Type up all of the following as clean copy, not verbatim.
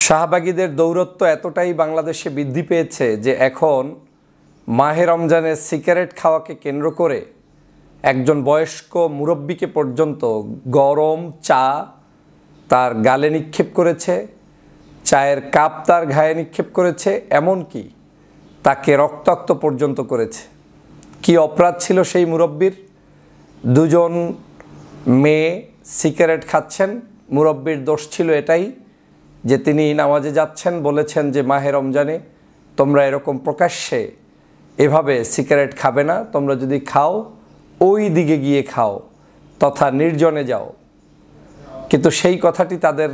শাহবাগীদের দৌরত্ব এতটাই বাংলাদেশে বৃদ্ধি পেয়েছে যে এখন মাহে রমজানের সিগারেট খাওয়াকে কেন্দ্র করে একজন বয়স্ক মুরব্বিকে পর্যন্ত গরম চা তার গালে নিক্ষেপ করেছে, চায়ের কাপ তার ঘায়ে নিক্ষেপ করেছে, এমনকি তাকে রক্তাক্ত পর্যন্ত করেছে। কি অপরাধ ছিল সেই মুরব্বির? দুজন মেয়ে সিগারেট খাচ্ছেন, মুরব্বির দোষ ছিল এটাই যে তিনি নামাজে যাচ্ছেন, বলেছেন যে মাহে রমজানে তোমরা এরকম প্রকাশ্যে এভাবে সিগারেট খাবে না, তোমরা যদি খাও ওই দিকে গিয়ে খাও তথা নির্জনে যাও। কিন্তু সেই কথাটি তাদের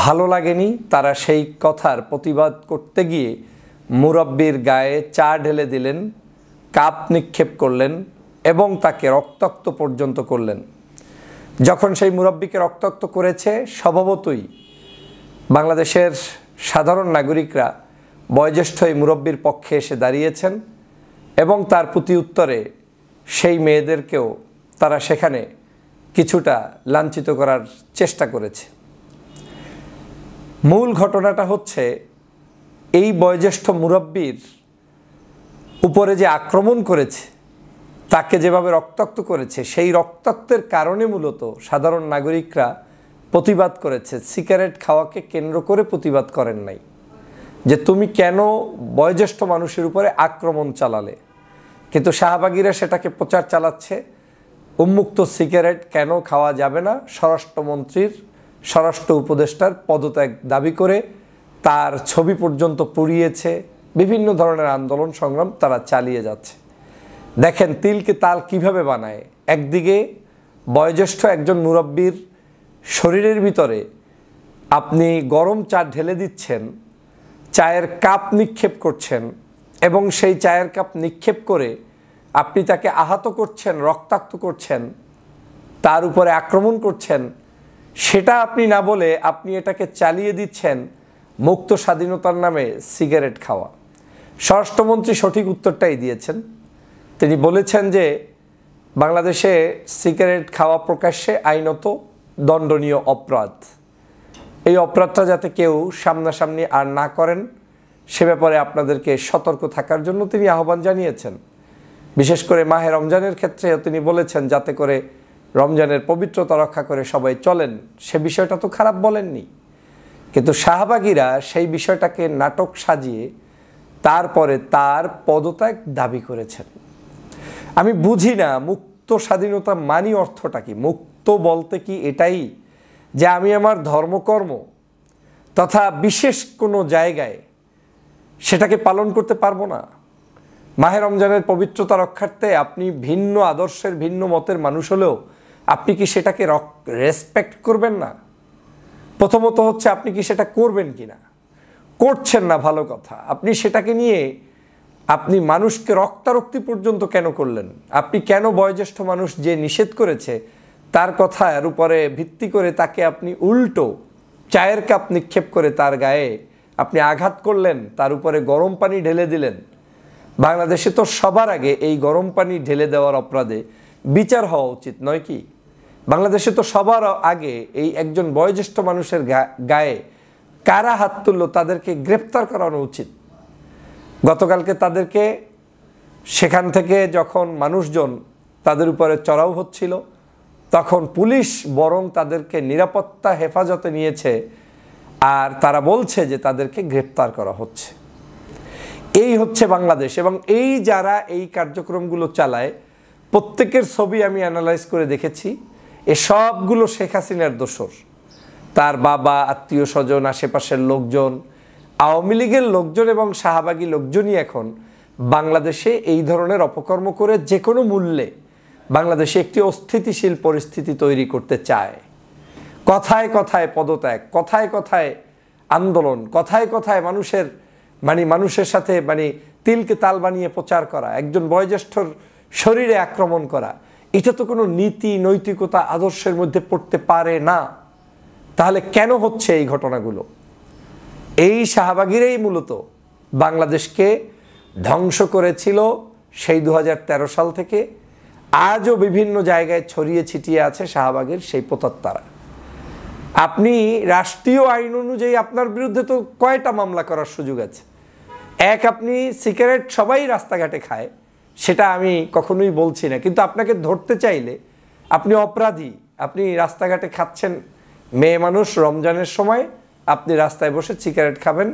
ভালো লাগেনি। তারা সেই কথার প্রতিবাদ করতে গিয়ে মুরব্বির গায়ে চা ঢেলে দিলেন, কাপ নিক্ষেপ করলেন এবং তাকে রক্তাক্ত পর্যন্ত করলেন। যখন সেই মুরব্বিকে রক্তাক্ত করেছে, স্বভাবতই বাংলাদেশের সাধারণ নাগরিকরা বয়োজ্যেষ্ঠ এই মুরব্বির পক্ষে এসে দাঁড়িয়েছেন এবং তার প্রতি উত্তরে সেই মেয়েদেরকেও তারা সেখানে কিছুটা লাঞ্ছিত করার চেষ্টা করেছে। মূল ঘটনাটা হচ্ছে এই বয়োজ্যেষ্ঠ মুরব্বির উপরে যে আক্রমণ করেছে, তাকে যেভাবে রক্তাক্ত করেছে, সেই রক্তাক্তের কারণে মূলত সাধারণ নাগরিকরা প্রতিবাদ করেছে। সিগারেট খাওয়াকে কেন্দ্র করে প্রতিবাদ করেন নাই যে তুমি কেন বয়োজ্যেষ্ঠ মানুষের উপরে আক্রমণ চালালে। কিন্তু শাহবাগীরা সেটাকে প্রচার চালাচ্ছে, উন্মুক্ত সিগারেট কেন খাওয়া যাবে না, স্বরাষ্ট্রমন্ত্রীর স্বরাষ্ট্র উপদেষ্টার পদত্যাগ দাবি করে তার ছবি পর্যন্ত পুড়িয়েছে। বিভিন্ন ধরনের আন্দোলন সংগ্রাম তারা চালিয়ে যাচ্ছে। দেখেন তিলকে তাল কিভাবে বানায়। একদিকে বয়োজ্যেষ্ঠ একজন মুরব্বির শরীরের ভিতরে আপনি গরম চা ঢেলে দিচ্ছেন, চায়ের কাপ নিক্ষেপ করছেন এবং সেই চায়ের কাপ নিক্ষেপ করে আপনি তাকে আহত করছেন, রক্তাক্ত করছেন, তার উপরে আক্রমণ করছেন। সেটা আপনি না বলে আপনি এটাকে চালিয়ে দিচ্ছেন মুক্ত স্বাধীনতার নামে সিগারেট খাওয়া। স্বরাষ্ট্রমন্ত্রী সঠিক উত্তরটাই দিয়েছেন। তিনি বলেছেন যে বাংলাদেশে সিগারেট খাওয়া প্রকাশ্যে আইনত দণ্ডনীয় অপরাধ। এই অপরাধটা যাতে কেউ সামনাসামনি আর না করেন সে ব্যাপারে আপনাদেরকে সতর্ক থাকার জন্য তিনি আহ্বান জানিয়েছেন। বিশেষ করে মাহে রমজানের ক্ষেত্রেও তিনি বলেছেন যাতে করে রমজানের পবিত্রতা রক্ষা করে সবাই চলেন। সে বিষয়টা তো খারাপ বলেননি, কিন্তু শাহবাগীরা সেই বিষয়টাকে নাটক সাজিয়ে তারপরে তার পদত্যাগ দাবি করেছেন। আমি বুঝি না মুক্ত স্বাধীনতা মানি অর্থটা কি। মুক্ত বলতে কি এটাই যে আমি আমার ধর্মকর্ম তথা বিশেষ কোনো জায়গায় সেটাকে পালন করতে পারবো না? মাহে রমজানের পবিত্রতা রক্ষার্থে আপনি ভিন্ন আদর্শের ভিন্ন মতের মানুষ হলেও আপনি কি সেটাকে রেসপেক্ট করবেন না? প্রথমত হচ্ছে আপনি কি সেটা করবেন কি না, করছেন না, ভালো কথা। আপনি সেটাকে নিয়ে আপনি মানুষকে রক্তারক্তি পর্যন্ত কেন করলেন? আপনি কেন বয়োজ্যেষ্ঠ মানুষ যে নিষেধ করেছে তার কথার উপরে ভিত্তি করে তাকে আপনি উল্টো চায়ের কাপ নিক্ষেপ করে তার গায়ে আপনি আঘাত করলেন, তার উপরে গরম পানি ঢেলে দিলেন? বাংলাদেশে তো সবার আগে এই গরম পানি ঢেলে দেওয়ার অপরাধে বিচার হওয়া উচিত নয় কি? বাংলাদেশে তো সবার আগে এই একজন বয়োজ্যেষ্ঠ মানুষের গায়ে কারা হাত তুললো তাদেরকে গ্রেপ্তার করানো উচিত। গতকালকে তাদেরকে সেখান থেকে যখন মানুষজন তাদের উপরে চড়াও হচ্ছিল তখন পুলিশ বরং তাদেরকে নিরাপত্তা হেফাজতে নিয়েছে আর তারা বলছে যে তাদেরকে গ্রেপ্তার করা হচ্ছে। এই হচ্ছে বাংলাদেশ। এবং এই যারা এই কার্যক্রমগুলো চালায় প্রত্যেকের ছবি আমি অ্যানালাইজ করে দেখেছি, এ সবগুলো শেখ হাসিনার দোসর। তার বাবা, আত্মীয় স্বজন, আশেপাশের লোকজন, আওয়ামী লীগের লোকজন এবং শাহবাগী লোকজনই এখন বাংলাদেশে এই ধরনের অপকর্ম করে যে কোনো মূল্যে বাংলাদেশে একটি অস্থিতিশীল পরিস্থিতি তৈরি করতে চায়। কথায় কথায় পদত্যাগ, কথায় কথায় আন্দোলন, কথায় কথায় মানুষের সাথে তিলকে তাল বানিয়ে প্রচার করা, একজন বয়োজ্যেষ্ঠর শরীরে আক্রমণ করা, এটা তো কোনো নীতি, নৈতিকতা, আদর্শের মধ্যে পড়তে পারে না। তাহলে কেন হচ্ছে এই ঘটনাগুলো? এই শাহবাগীরাই মূলত বাংলাদেশকে ধ্বংস করেছিল সেই 2013 সাল থেকে। আজও বিভিন্ন জায়গায় ছড়িয়ে ছিটিয়ে আছে শাহবাগের সেই প্রতাত্মারা। আপনি রাষ্ট্রীয় আইন অনুযায়ী আপনার বিরুদ্ধে তো কয়টা মামলা করার সুযোগ আছে? এক, আপনি সিগারেট সবাই রাস্তাঘাটে খায়, সেটা আমি কখনোই বলছি না, কিন্তু আপনাকে ধরতে চাইলে আপনি অপরাধী। আপনি রাস্তাঘাটে খাচ্ছেন, মেয়ে মানুষ, রমজানের সময় আপনি রাস্তায় বসে সিগারেট খাবেন,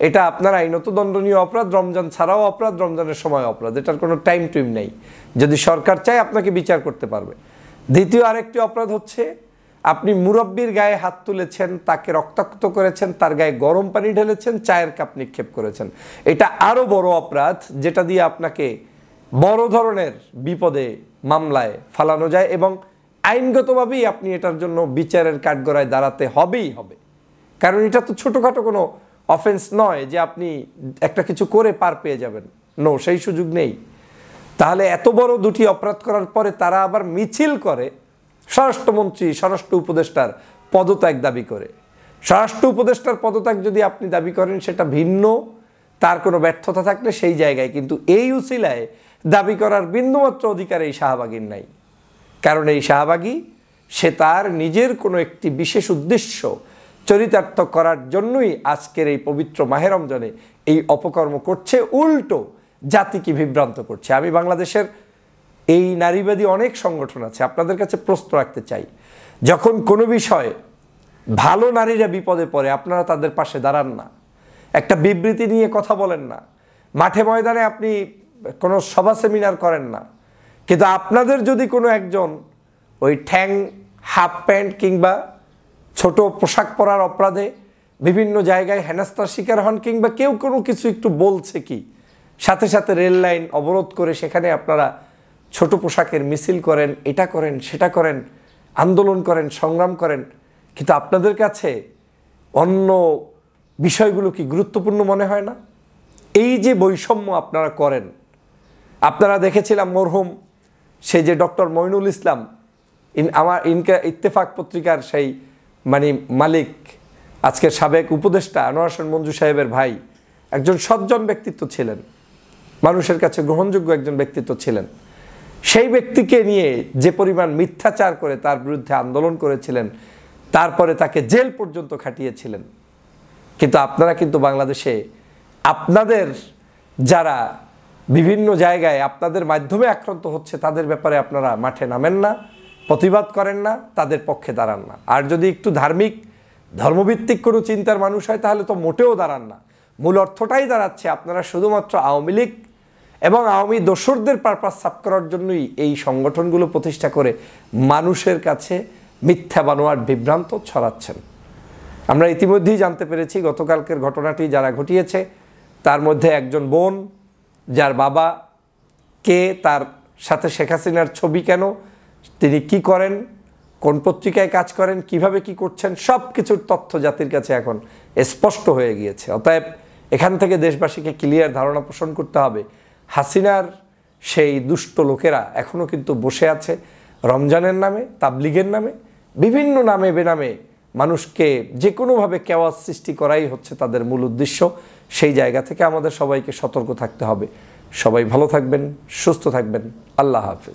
এটা আপনার আইনত দণ্ডনীয় অপরাধ। রমজান ছাড়াও অপরাধ, রমজানের সময় অপরাধ, এটার কোনো টাইম টুইম নেই। যদি সরকার চায় আপনাকে বিচার করতে পারবে। দ্বিতীয় আরেকটি অপরাধ হচ্ছে আপনি মুরব্বির গায়ে হাত তুলেছেন, তাকে রক্তাক্ত করেছেন, তার গায়ে গরম পানি ঢেলেছেন, চায়ের কাপ নিক্ষেপ করেছেন। এটা আরও বড় অপরাধ, যেটা দিয়ে আপনাকে বড় ধরনের বিপদে, মামলায় ফালানো যায় এবং আইনগতভাবেই আপনি এটার জন্য বিচারের কাঠগড়ায় দাঁড়াতে হবেই হবে। কারণ এটা তো ছোটোখাটো কোনো অফেন্স নয় যে আপনি একটা কিছু করে পার পেয়ে যাবেন। নো, সেই সুযোগ নেই। তাহলে এত বড় দুটি অপরাধ করার পরে তারা আবার মিছিল করে স্বরাষ্ট্রমন্ত্রী, স্বরাষ্ট্র উপদেষ্টার পদত্যাগ দাবি করে। স্বরাষ্ট্র উপদেষ্টার পদত্যাগ যদি আপনি দাবি করেন সেটা ভিন্ন, তার কোনো ব্যর্থতা থাকলে সেই জায়গায়, কিন্তু এই উসিলায় দাবি করার বিন্দুমাত্র অধিকার এই শাহবাগীর নাই। কারণ এই শাহবাগী সে তার নিজের কোনো একটি বিশেষ উদ্দেশ্য চরিতার্থ করার জন্যই আজকের এই পবিত্র মাহে রমজানে এই অপকর্ম করছে, উল্টো জাতিকে বিভ্রান্ত করছে। আমি বাংলাদেশের এই নারীবাদী অনেক সংগঠন আছে, আপনাদের কাছে প্রশ্ন রাখতে চাই, যখন কোনো বিষয়ে ভালো নারীরা বিপদে পড়ে আপনারা তাদের পাশে দাঁড়ান না, একটা বিবৃতি নিয়ে কথা বলেন না, মাঠে ময়দানে আপনি কোনো সভা সেমিনার করেন না, কিন্তু আপনাদের যদি কোনো একজন ওই ঠ্যাং, হাফ প্যান্ট কিংবা ছোট পোশাক পরার অপরাধে বিভিন্ন জায়গায় হেনস্থার শিকার হন, কিংবা কেউ কোনো কিছু একটু বলছে কি, সাথে সাথে রেল লাইন অবরোধ করে সেখানে আপনারা ছোট পোশাকের মিছিল করেন, এটা করেন, সেটা করেন, আন্দোলন করেন, সংগ্রাম করেন, কিন্তু আপনাদের কাছে অন্য বিষয়গুলো কি গুরুত্বপূর্ণ মনে হয় না? এই যে বৈষম্য আপনারা করেন, আপনারা দেখেছিলাম মরহুম সেই যে ডক্টর মইনুল ইসলাম, আমার ইত্তেফাক পত্রিকার সেই মালিক, আজকের সাবেক উপদেষ্টা আনোয়ার হোসেন মঞ্জু সাহেবের ভাই, একজন সজ্জন ব্যক্তিত্ব ছিলেন, মানুষের কাছে গ্রহণযোগ্য একজন ব্যক্তিত্ব ছিলেন। সেই ব্যক্তিকে নিয়ে যে পরিমাণ মিথ্যাচার করে তার বিরুদ্ধে আন্দোলন করেছিলেন, তারপরে তাকে জেল পর্যন্ত খাটিয়েছিলেন। কিন্তু আপনারা কিন্তু বাংলাদেশে আপনাদের যারা বিভিন্ন জায়গায় আপনাদের মাধ্যমে আক্রান্ত হচ্ছে তাদের ব্যাপারে আপনারা মাঠে নামেন না, প্রতিবাদ করেন না, তাদের পক্ষে দাঁড়ান না। আর যদি একটু ধার্মিক, ধর্মভিত্তিক কোনো চিন্তার মানুষ হয় তাহলে তো মোটেও দাঁড়ান না। মূল অর্থটাই দাঁড়াচ্ছে আপনারা শুধুমাত্র আওয়ামী লীগ এবং আওয়ামী দোসরদের পারপাস সাফ করার জন্যই এই সংগঠনগুলো প্রতিষ্ঠা করে মানুষের কাছে মিথ্যা বানোয়াট বিভ্রান্ত ছড়াচ্ছেন। আমরা ইতিমধ্যেই জানতে পেরেছি গতকালকের ঘটনাটি যারা ঘটিয়েছে তার মধ্যে একজন বোন, যার বাবা কে, তার সাথে শেখ হাসিনার ছবি কেন, তিনি কি করেন, কোন পত্রিকায় কাজ করেন, কিভাবে কি করছেন, সব কিছুর তথ্য জাতির কাছে এখন স্পষ্ট হয়ে গিয়েছে। অতএব এখান থেকে দেশবাসীকে ক্লিয়ার ধারণা পোষণ করতে হবে, হাসিনার সেই দুষ্ট লোকেরা এখনও কিন্তু বসে আছে রমজানের নামে, তাবলিগের নামে, বিভিন্ন নামে বেনামে মানুষকে যে কোনোভাবে কেওয়াজ সৃষ্টি করাই হচ্ছে তাদের মূল উদ্দেশ্য। সেই জায়গা থেকে আমাদের সবাইকে সতর্ক থাকতে হবে। সবাই ভালো থাকবেন, সুস্থ থাকবেন। আল্লাহ হাফেজ।